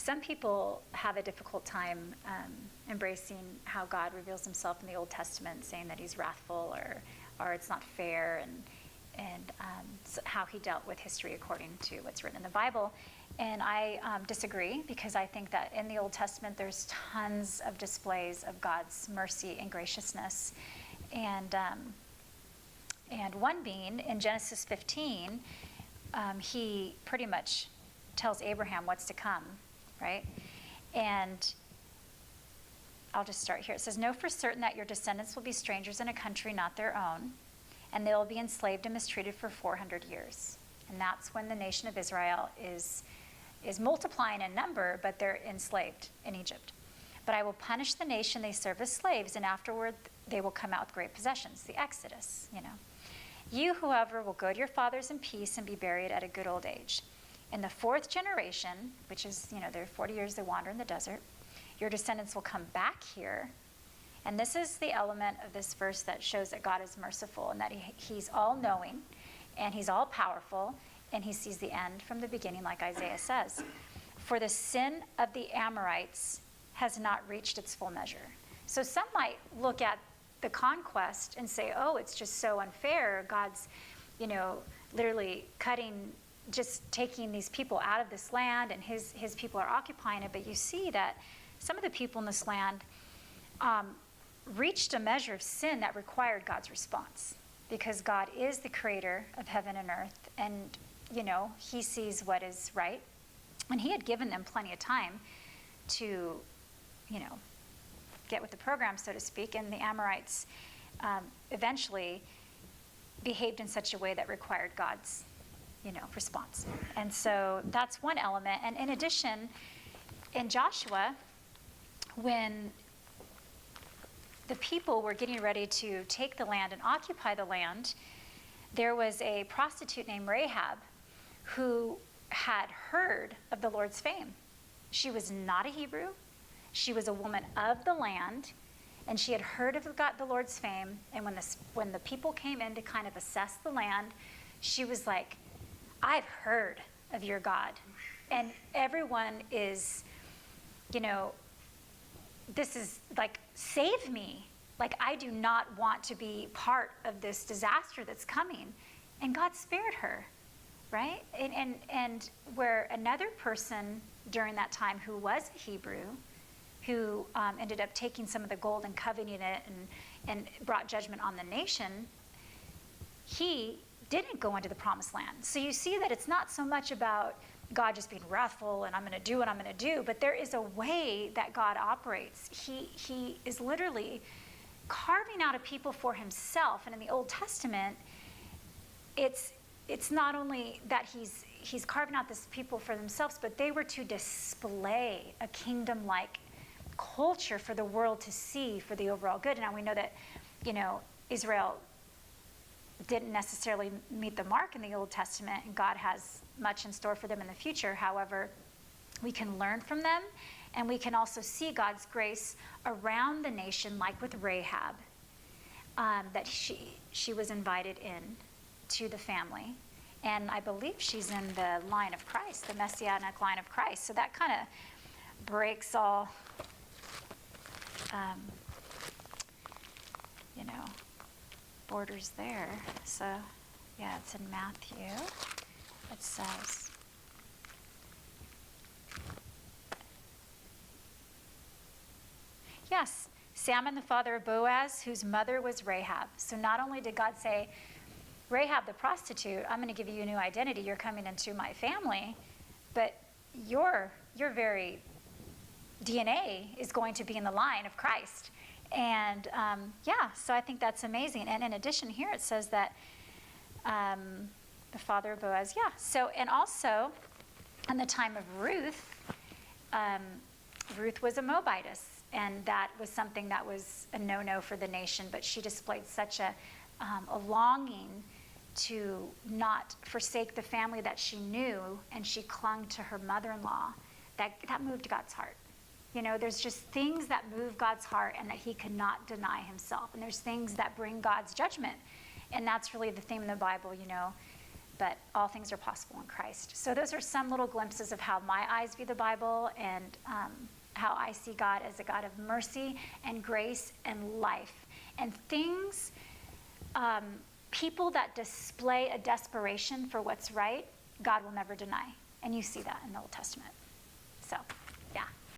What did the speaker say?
some people have a difficult time embracing how God reveals himself in the Old Testament, saying that he's wrathful or it's not fair, and so how he dealt with history according to what's written in the Bible. And I disagree, because I think that in the Old Testament there's tons of displays of God's mercy and graciousness. And one being in Genesis 15, he pretty much tells Abraham what's to come, right? And I'll just start here. It says, "Know for certain that your descendants will be strangers in a country not their own, and they will be enslaved and mistreated for 400 years. And that's when the nation of Israel is multiplying in number, but they're enslaved in Egypt. But I will punish the nation they serve as slaves, and afterward they will come out with great possessions." The Exodus, "You, however, will go to your fathers in peace and be buried at a good old age. In the fourth generation," which is, they're 40 years they wander in the desert, "your descendants will come back here." And this is the element of this verse that shows that God is merciful, and that he's all-knowing, and he's all-powerful, and he sees the end from the beginning, like Isaiah says. "For the sin of the Amorites has not reached its full measure." So some might look at the conquest and say, oh, it's just so unfair. God's, literally just taking these people out of this land, and his people are occupying it. But you see that some of the people in this land reached a measure of sin that required God's response, because God is the creator of heaven and earth, and he sees what is right, and he had given them plenty of time to get with the program, so to speak. And the Amorites eventually behaved in such a way that required God's response. And so that's one element. And in addition, in Joshua, when the people were getting ready to take the land and occupy the land, there was a prostitute named Rahab who had heard of the Lord's fame. She was not a Hebrew. She was a woman of the land, and she had heard of the Lord's fame. And when the people came in to kind of assess the land, she was like, "I've heard of your God." And everyone is, this is like, save me. Like, I do not want to be part of this disaster that's coming. And God spared her, right? And where another person during that time who was a Hebrew, who ended up taking some of the gold and coveting it and brought judgment on the nation, he didn't go into the promised land. So you see that it's not so much about God just being wrathful and I'm going to do what I'm going to do, but there is a way that God operates. He is literally carving out a people for himself. And in the Old Testament, it's not only that he's carving out this people for themselves, but they were to display a kingdom-like culture for the world to see for the overall good. Now we know that, Israel didn't necessarily meet the mark in the Old Testament, and God has much in store for them in the future. However, we can learn from them, and we can also see God's grace around the nation, like with Rahab, that she was invited in to the family. And I believe she's in the line of Christ, the Messianic line of Christ. So that kind of breaks all, borders there. So, yeah, it's in Matthew. It says, yes, Salmon, the father of Boaz, whose mother was Rahab. So not only did God say, Rahab the prostitute, I'm going to give you a new identity, you're coming into my family, but your very DNA is going to be in the line of Christ. And so I think that's amazing. And in addition, here it says that the father of Boaz, so, and also in the time of Ruth, Ruth was a Moabitess, and that was something that was a no-no for the nation, but she displayed such a longing to not forsake the family that she knew, and she clung to her mother-in-law, that moved God's heart. There's just things that move God's heart and that he cannot deny himself. And there's things that bring God's judgment. And that's really the theme in the Bible, but all things are possible in Christ. So those are some little glimpses of how my eyes view the Bible, and how I see God as a God of mercy and grace and life. And things, people that display a desperation for what's right, God will never deny. And you see that in the Old Testament. So